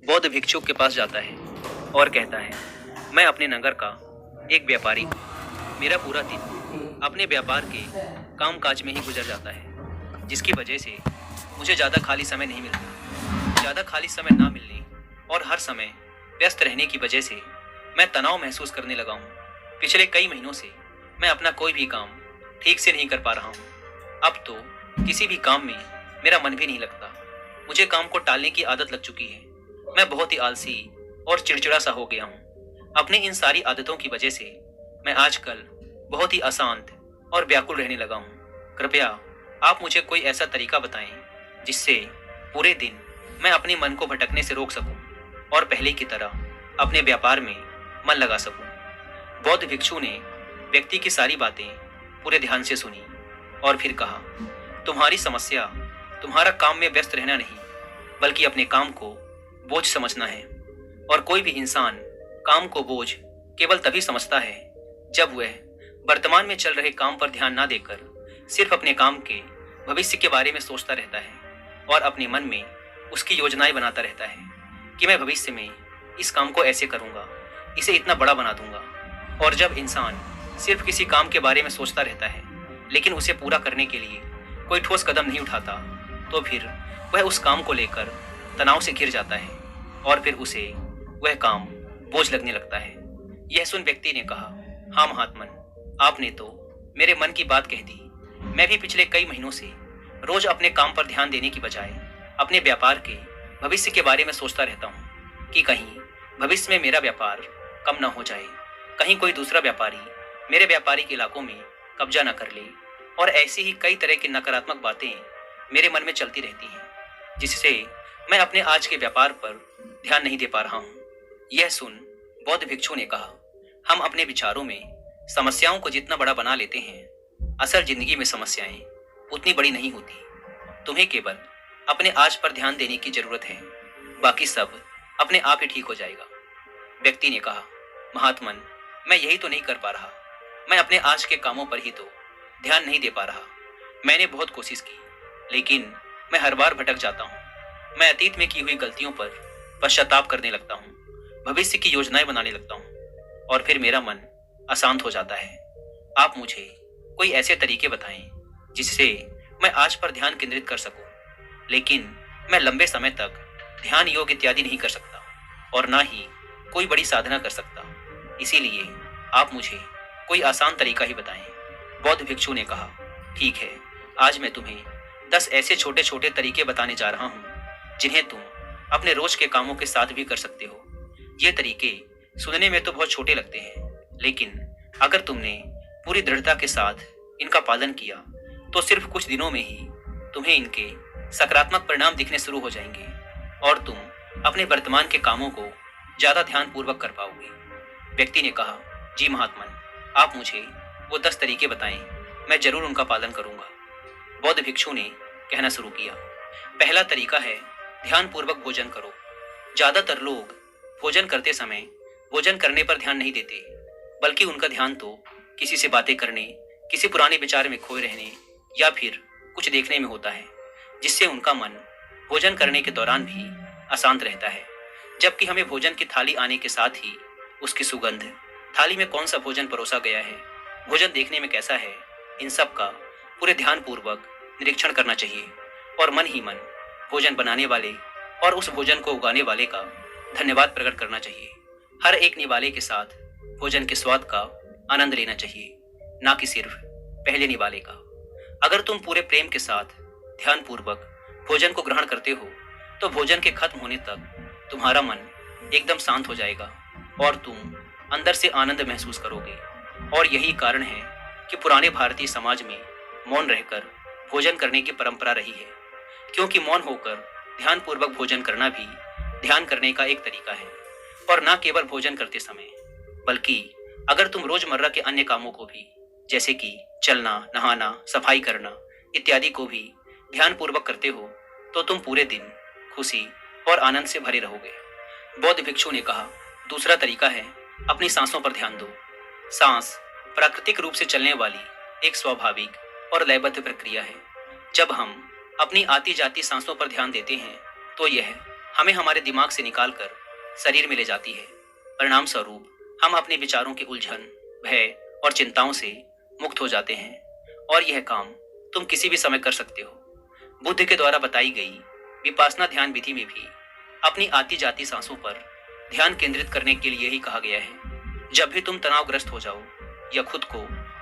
बौद्ध भिक्षुक के पास जाता है और कहता है, मैं अपने नगर का एक व्यापारी हूँ। मेरा पूरा दिन अपने व्यापार के काम काज में ही गुजर जाता है, जिसकी वजह से मुझे ज़्यादा खाली समय नहीं मिलता। ज़्यादा खाली समय ना मिलने और हर समय व्यस्त रहने की वजह से मैं तनाव महसूस करने लगा हूँ। पिछले कई महीनों से मैं अपना कोई भी काम ठीक से नहीं कर पा रहा हूँ। अब तो किसी भी काम में मेरा मन भी नहीं लगता। मुझे काम को टालने की आदत लग चुकी है। मैं बहुत ही आलसी और चिड़चिड़ा सा हो गया हूँ। अपनी इन सारी आदतों की वजह से मैं आजकल बहुत ही अशांत और व्याकुल रहने लगा हूँ। कृपया आप मुझे कोई ऐसा तरीका बताएं जिससे पूरे दिन मैं अपने मन को भटकने से रोक सकूं और पहले की तरह अपने व्यापार में मन लगा सकूं। बौद्ध भिक्षु ने व्यक्ति की सारी बातें पूरे ध्यान से सुनी और फिर कहा, तुम्हारी समस्या तुम्हारा काम में व्यस्त रहना नहीं, बल्कि अपने काम को बोझ समझना है। और कोई भी इंसान काम को बोझ केवल तभी समझता है जब वह वर्तमान में चल रहे काम पर ध्यान ना देकर सिर्फ अपने काम के भविष्य के बारे में सोचता रहता है और अपने मन में उसकी योजनाएं बनाता रहता है कि मैं भविष्य में इस काम को ऐसे करूंगा, इसे इतना बड़ा बना दूंगा। और जब इंसान सिर्फ किसी काम के बारे में सोचता रहता है लेकिन उसे पूरा करने के लिए कोई ठोस कदम नहीं उठाता, तो फिर वह उस काम को लेकर तनाव से घिर जाता है और फिर उसे वह काम बोझ लगने लगता है। यह सुन व्यक्ति ने कहा, हाँ महात्मन, आपने तो मेरे मन की बात कह दी। मैं भी पिछले कई महीनों से रोज अपने काम पर ध्यान देने की बजाय अपने व्यापार के भविष्य के बारे में सोचता रहता हूँ कि कहीं भविष्य में मेरा व्यापार कम ना हो जाए, कहीं कोई दूसरा व्यापारी मेरे व्यापारिक इलाकों में कब्जा न कर ले। और ऐसी ही कई तरह की नकारात्मक बातें मेरे मन में चलती रहती हैं, जिससे मैं अपने आज के व्यापार पर ध्यान नहीं दे पा रहा हूँ। यह सुन बौद्ध भिक्षु ने कहा, हम अपने विचारों में समस्याओं को जितना बड़ा बना लेते हैं, असल जिंदगी में समस्याएं उतनी बड़ी नहीं होती। तुम्हें केवल अपने आज पर ध्यान देने की जरूरत है, बाकी सब अपने आप ही ठीक हो जाएगा। व्यक्ति ने कहा, महात्मन, मैं यही तो नहीं कर पा रहा। मैं अपने आज के कामों पर ही तो ध्यान नहीं दे पा रहा। मैंने बहुत कोशिश की, लेकिन मैं हर बार भटक जाता हूँ। मैं अतीत में की हुई गलतियों पर पश्चाताप करने लगता हूँ, भविष्य की योजनाएं बनाने लगता हूँ और फिर मेरा मन अशांत हो जाता है। आप मुझे कोई ऐसे तरीके बताएं जिससे मैं आज पर ध्यान केंद्रित कर सकूं, लेकिन मैं लंबे समय तक ध्यान योग इत्यादि नहीं कर सकता और ना ही कोई बड़ी साधना कर सकता। इसीलिए आप मुझे कोई आसान तरीका ही बताएं। बौद्ध भिक्षु ने कहा, ठीक है, आज मैं तुम्हें 10 ऐसे छोटे छोटे तरीके बताने जा रहा हूँ जिन्हें तुम अपने रोज के कामों के साथ भी कर सकते हो। ये तरीके सुनने में तो बहुत छोटे लगते हैं, लेकिन अगर तुमने पूरी दृढ़ता के साथ इनका पालन किया तो सिर्फ कुछ दिनों में ही तुम्हें इनके सकारात्मक परिणाम दिखने शुरू हो जाएंगे और तुम अपने वर्तमान के कामों को ज्यादा ध्यान पूर्वक कर पाओगे। व्यक्ति ने कहा, जी महात्मन, आप मुझे वो 10 तरीके बताएं, मैं जरूर उनका पालन करूंगा। बौद्ध भिक्षु ने कहना शुरू किया, पहला तरीका है ध्यान पूर्वक भोजन करो। ज्यादातर लोग भोजन करते समय भोजन करने पर ध्यान नहीं देते, बल्कि उनका ध्यान तो किसी से बातें करने, किसी पुराने विचार में खोए रहने या फिर कुछ देखने में होता है, जिससे उनका मन भोजन करने के दौरान भी अशांत रहता है। जबकि हमें भोजन की थाली आने के साथ ही उसकी सुगंध, थाली में कौन सा भोजन परोसा गया है, भोजन देखने में कैसा है, इन सब का पूरे ध्यान पूर्वक निरीक्षण करना चाहिए और मन ही मन भोजन बनाने वाले और उस भोजन को उगाने वाले का धन्यवाद प्रकट करना चाहिए। हर एक निवाले के साथ भोजन के स्वाद का आनंद लेना चाहिए, ना कि सिर्फ पहले निवाले का। अगर तुम पूरे प्रेम के साथ ध्यान पूर्वक भोजन को ग्रहण करते हो तो भोजन के खत्म होने तक तुम्हारा मन एकदम शांत हो जाएगा और तुम अंदर से आनंद महसूस करोगे। और यही कारण है कि पुराने भारतीय समाज में मौन रहकर भोजन करने की परंपरा रही है, क्योंकि मौन होकर ध्यान पूर्वक भोजन करना भी ध्यान करने का एक तरीका है। और ना केवल भोजन करते समय, बल्कि अगर तुम रोजमर्रा के अन्य कामों को भी, जैसे कि चलना, नहाना, सफाई करना इत्यादि को भी ध्यान पूर्वक करते हो तो तुम पूरे दिन खुशी और आनंद से भरे रहोगे। बौद्ध भिक्षु ने कहा, दूसरा तरीका है अपनी सांसों पर ध्यान दो। सांस प्राकृतिक रूप से चलने वाली एक स्वाभाविक और लयबद्ध प्रक्रिया है। जब हम अपनी आती जाती सांसों पर ध्यान देते हैं तो यह हमें हमारे दिमाग से निकालकर शरीर में ले जाती है। परिणाम स्वरूप हम अपने विचारों की उलझन, भय और चिंताओं से मुक्त हो जाते हैं और यह काम तुम किसी भी समय कर सकते हो। बुद्ध के द्वारा बताई गई विपासना ध्यान विधि में भी अपनी आती जाती सांसों पर ध्यान केंद्रित करने के लिए ही कहा गया है। जब भी तुम तनावग्रस्त हो जाओ या खुद को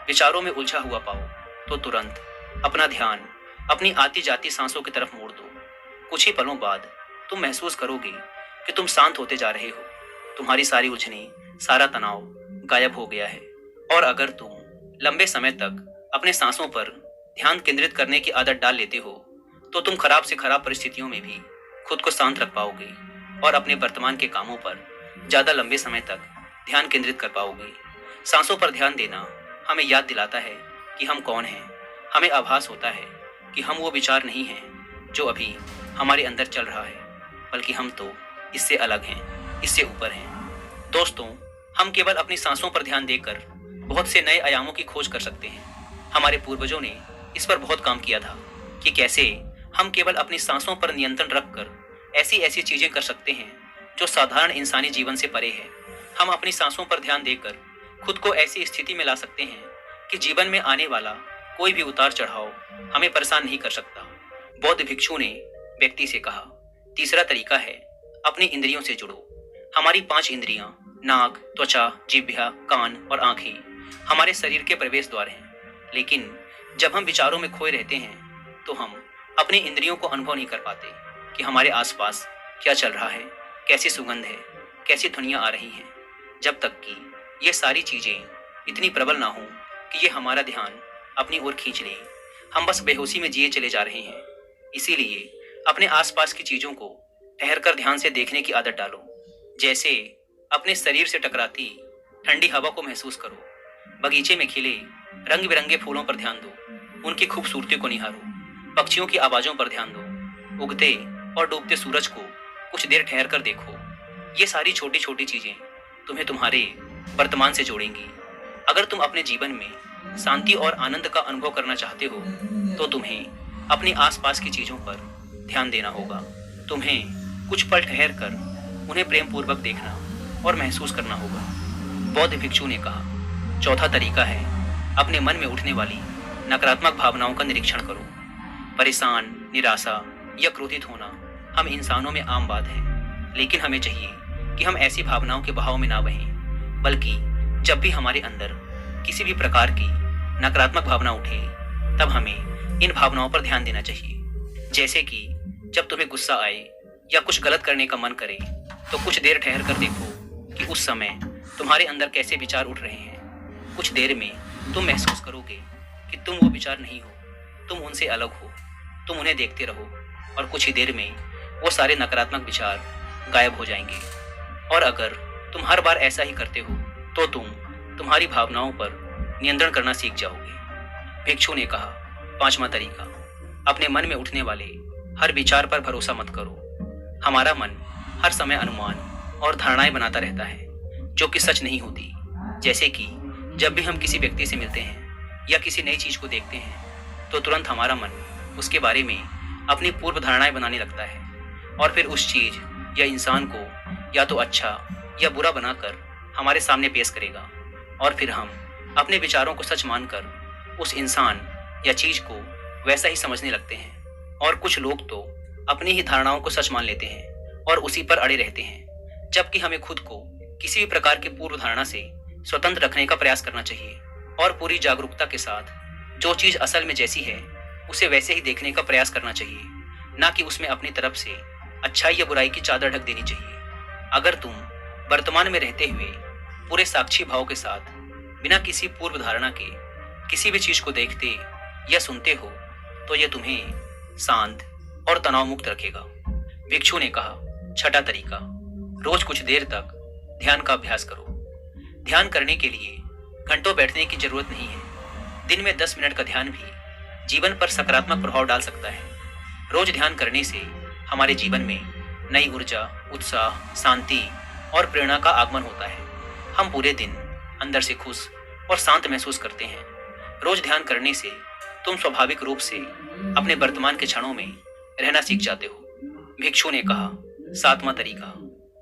विचारों में उलझा हुआ पाओ तो तुरंत अपना ध्यान अपनी आती जाती सांसों की तरफ मोड़ दो। कुछ ही पलों बाद तुम महसूस करोगे कि तुम शांत होते जा रहे हो। तुम्हारी सारी उलझने, सारा तनाव गायब हो गया है। और अगर तुम लंबे समय तक अपने सांसों पर ध्यान केंद्रित करने की आदत डाल लेते हो तो तुम खराब से खराब परिस्थितियों में भी खुद को शांत रख पाओगे और अपने वर्तमान के कामों पर ज्यादा लंबे समय तक ध्यान केंद्रित कर पाओगे। सांसों पर ध्यान देना हमें याद दिलाता है कि हम कौन हैं। हमें आभास होता है कि हम वो विचार नहीं हैं जो अभी हमारे अंदर चल रहा है, बल्कि हम तो इससे अलग हैं, इससे ऊपर हैं। दोस्तों, हम केवल अपनी सांसों पर ध्यान देकर बहुत से नए आयामों की खोज कर सकते हैं। हमारे पूर्वजों ने इस पर बहुत काम किया था कि कैसे हम केवल अपनी सांसों पर नियंत्रण रखकर ऐसी ऐसी चीजें कर सकते हैं जो साधारण इंसानी जीवन से परे है। हम अपनी सांसों पर ध्यान देकर खुद को ऐसी स्थिति में ला सकते हैं कि जीवन में आने वाला कोई भी उतार चढ़ाव हमें परेशान नहीं कर सकता। बौद्ध भिक्षु ने व्यक्ति से कहा। तीसरा तरीका है अपनी इंद्रियों से जुड़ो। हमारी 5 इंद्रियां, नाक, त्वचा, जिह्वा, कान और आंखें हमारे शरीर के प्रवेश द्वार हैं। लेकिन जब हम विचारों में खोए रहते हैं तो हम अपनी इंद्रियों को अनुभव नहीं कर पाते कि हमारे आसपास क्या चल रहा है, कैसी सुगंध है, कैसी ध्वनियां आ रही हैं। जब तक कि ये सारी चीजें इतनी प्रबल ना हो कि ये हमारा ध्यान अपनी ओर खींच ले, हम बस बेहोशी में जिए चले जा रहे हैं। इसीलिए अपने आसपास की चीजों को ठहरकर ध्यान से देखने की आदत डालो। जैसे अपने शरीर से टकराती ठंडी हवा को महसूस करो। बगीचे में खिले रंग बिरंगे फूलों पर ध्यान दो, उनकी खूबसूरती को निहारो। पक्षियों की आवाजों पर ध्यान दो, उगते और डूबते सूरज को कुछ देर ठहर कर देखो। ये सारी छोटी छोटी चीजें तुम्हें तुम्हारे वर्तमान से जोड़ेंगी। अगर तुम अपने जीवन में शांति और आनंद का अनुभव करना चाहते हो तो तुम्हें अपने आसपास की चीजों पर ध्यान देना होगा। तुम्हें कुछ पल ठहर कर उन्हें प्रेम पूर्वक देखना और महसूस करना होगा। बौद्ध भिक्षु ने कहा। चौथा तरीका है अपने मन में उठने वाली नकारात्मक भावनाओं का निरीक्षण करो। परेशान, निराशा या क्रोधित होना हम इंसानों में आम बात है, लेकिन हमें चाहिए कि हम ऐसी भावनाओं के बहाव में ना बहें, बल्कि जब भी हमारे अंदर किसी भी प्रकार की नकारात्मक भावना उठे तब हमें इन भावनाओं पर ध्यान देना चाहिए। जैसे कि जब तुम्हें गुस्सा आए या कुछ गलत करने का मन करे तो कुछ देर ठहर कर देखो कि उस समय तुम्हारे अंदर कैसे विचार उठ रहे हैं। कुछ देर में तुम महसूस करोगे कि तुम वो विचार नहीं हो, तुम उनसे अलग हो। तुम उन्हें देखते रहो और कुछ ही देर में वो सारे नकारात्मक विचार गायब हो जाएंगे। और अगर तुम हर बार ऐसा ही करते हो तो तुम तुम्हारी भावनाओं पर नियंत्रण करना सीख जाओगे। भिक्षु ने कहा। 5वां तरीका, अपने मन में उठने वाले हर विचार पर भरोसा मत करो। हमारा मन हर समय अनुमान और धारणाएं बनाता रहता है जो कि सच नहीं होती। जैसे कि जब भी हम किसी व्यक्ति से मिलते हैं या किसी नई चीज को देखते हैं तो तुरंत हमारा मन उसके बारे में अपनी पूर्व धारणाएं बनाने लगता है और फिर उस चीज या इंसान को या तो अच्छा या बुरा बनाकर हमारे सामने पेश करेगा। और फिर हम अपने विचारों को सच मानकर उस इंसान या चीज को वैसा ही समझने लगते हैं। और कुछ लोग तो अपनी ही धारणाओं को सच मान लेते हैं और उसी पर अड़े रहते हैं, जबकि हमें खुद को किसी भी प्रकार की पूर्व धारणा से स्वतंत्र रखने का प्रयास करना चाहिए और पूरी जागरूकता के साथ जो चीज असल में जैसी है उसे वैसे ही देखने का प्रयास करना चाहिए, ना कि उसमें अपनी तरफ से अच्छाई या बुराई की चादर ढक देनी चाहिए। अगर तुम वर्तमान में रहते हुए पूरे साक्षी भाव के साथ बिना किसी पूर्व धारणा के किसी भी चीज को देखते या सुनते हो तो यह तुम्हें शांत और तनाव मुक्त रखेगा। भिक्षु ने कहा। 6वां तरीका, रोज कुछ देर तक ध्यान का अभ्यास करो। ध्यान करने के लिए घंटों बैठने की जरूरत नहीं है। दिन में 10 मिनट का ध्यान भी जीवन पर सकारात्मक प्रभाव डाल सकता है। रोज ध्यान करने से हमारे जीवन में नई ऊर्जा, उत्साह, शांति और प्रेरणा का आगमन होता है। हम पूरे दिन अंदर से खुश और शांत महसूस करते हैं। रोज ध्यान करने से तुम स्वाभाविक रूप से अपने वर्तमान के क्षणों में रहना सीख जाते हो। भिक्षु ने कहा। सातवां तरीका,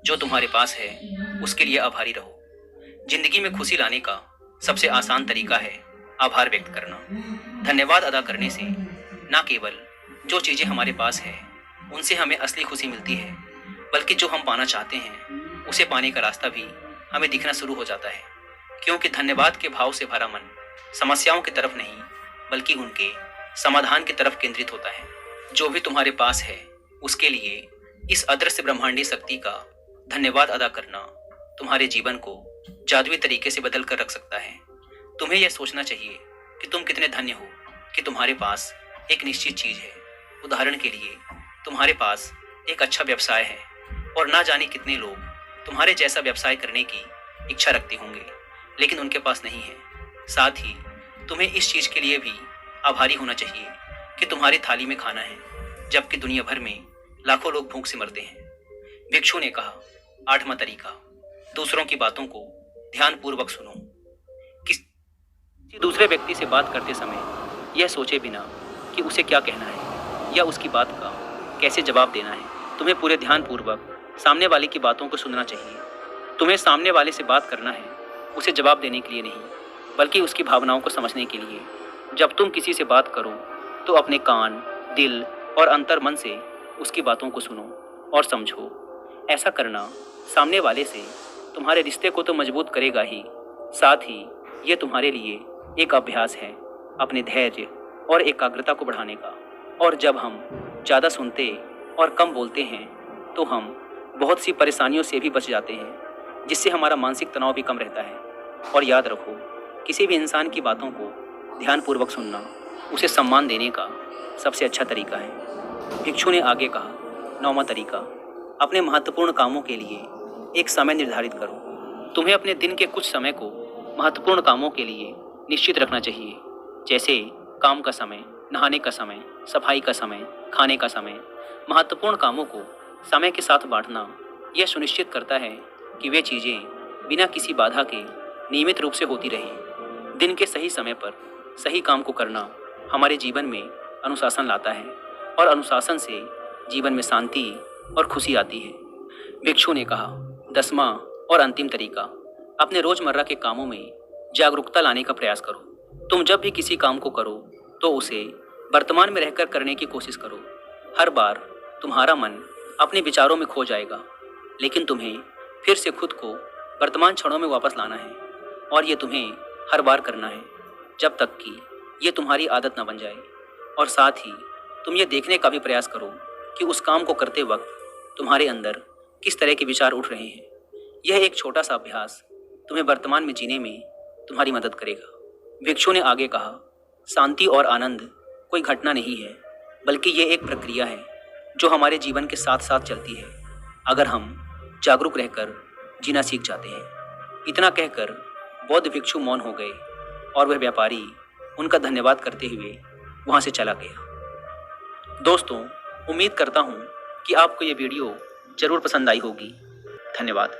जो तुम्हारे पास है उसके लिए आभारी रहो। जिंदगी में खुशी लाने का सबसे आसान तरीका है आभार व्यक्त करना। धन्यवाद अदा करने से न केवल जो चीज़ें हमारे पास है उनसे हमें असली खुशी मिलती है, बल्कि जो हम पाना चाहते हैं उसे पाने का रास्ता भी हमें दिखना शुरू हो जाता है। क्योंकि धन्यवाद के भाव से भरा मन समस्याओं की तरफ नहीं बल्कि उनके समाधान की तरफ केंद्रित होता है। जो भी तुम्हारे पास है उसके लिए इस अदृश्य ब्रह्मांडीय शक्ति का धन्यवाद अदा करना तुम्हारे जीवन को जादुई तरीके से बदल कर रख सकता है। तुम्हें यह सोचना चाहिए कि तुम कितने धन्य हो कि तुम्हारे पास एक निश्चित चीज है। उदाहरण के लिए तुम्हारे पास एक अच्छा व्यवसाय है और ना जाने कितने लोग तुम्हारे जैसा व्यवसाय करने की इच्छा रखते होंगे, लेकिन उनके पास नहीं है। साथ ही तुम्हें इस चीज के लिए भी आभारी होना चाहिए कि तुम्हारी थाली में खाना है, जबकि दुनिया भर में लाखों लोग भूख से मरते हैं। भिक्षु ने कहा, आठवां तरीका, दूसरों की बातों को ध्यानपूर्वक सुनो। किसी दूसरे व्यक्ति से बात करते समय यह सोचे बिना कि उसे क्या कहना है या उसकी बात का कैसे जवाब देना है, तुम्हें पूरे ध्यानपूर्वक सामने वाले की बातों को सुनना चाहिए। तुम्हें सामने वाले से बात करना है उसे जवाब देने के लिए नहीं, बल्कि उसकी भावनाओं को समझने के लिए। जब तुम किसी से बात करो तो अपने कान, दिल और अंतर्मन से उसकी बातों को सुनो और समझो। ऐसा करना सामने वाले से तुम्हारे रिश्ते को तो मजबूत करेगा ही, साथ ही ये तुम्हारे लिए एक अभ्यास है अपने धैर्य और एकाग्रता को बढ़ाने का। और जब हम ज़्यादा सुनते और कम बोलते हैं तो हम बहुत सी परेशानियों से भी बच जाते हैं, जिससे हमारा मानसिक तनाव भी कम रहता है। और याद रखो, किसी भी इंसान की बातों को ध्यानपूर्वक सुनना उसे सम्मान देने का सबसे अच्छा तरीका है। भिक्षु ने आगे कहा, नौवां तरीका, अपने महत्वपूर्ण कामों के लिए एक समय निर्धारित करो। तुम्हें अपने दिन के कुछ समय को महत्वपूर्ण कामों के लिए निश्चित रखना चाहिए, जैसे काम का समय, नहाने का समय, सफाई का समय, खाने का समय। महत्वपूर्ण कामों को समय के साथ बांटना यह सुनिश्चित करता है कि वे चीज़ें बिना किसी बाधा के नियमित रूप से होती रहें। दिन के सही समय पर सही काम को करना हमारे जीवन में अनुशासन लाता है और अनुशासन से जीवन में शांति और खुशी आती है। भिक्षु ने कहा, 10वां और अंतिम तरीका, अपने रोजमर्रा के कामों में जागरूकता लाने का प्रयास करो। तुम जब भी किसी काम को करो तो उसे वर्तमान में रहकर करने की कोशिश करो। हर बार तुम्हारा मन अपने विचारों में खो जाएगा, लेकिन तुम्हें फिर से खुद को वर्तमान क्षणों में वापस लाना है। और ये तुम्हें हर बार करना है जब तक कि ये तुम्हारी आदत न बन जाए। और साथ ही तुम ये देखने का भी प्रयास करो कि उस काम को करते वक्त तुम्हारे अंदर किस तरह के विचार उठ रहे हैं। यह एक छोटा सा अभ्यास तुम्हें वर्तमान में जीने में तुम्हारी मदद करेगा। भिक्षु ने आगे कहा, शांति और आनंद कोई घटना नहीं है, बल्कि ये एक प्रक्रिया है जो हमारे जीवन के साथ साथ चलती है, अगर हम जागरूक रहकर जीना सीख जाते हैं। इतना कहकर बौद्ध भिक्षु मौन हो गए और वह व्यापारी उनका धन्यवाद करते हुए वहाँ से चला गया। दोस्तों, उम्मीद करता हूँ कि आपको ये वीडियो जरूर पसंद आई होगी। धन्यवाद।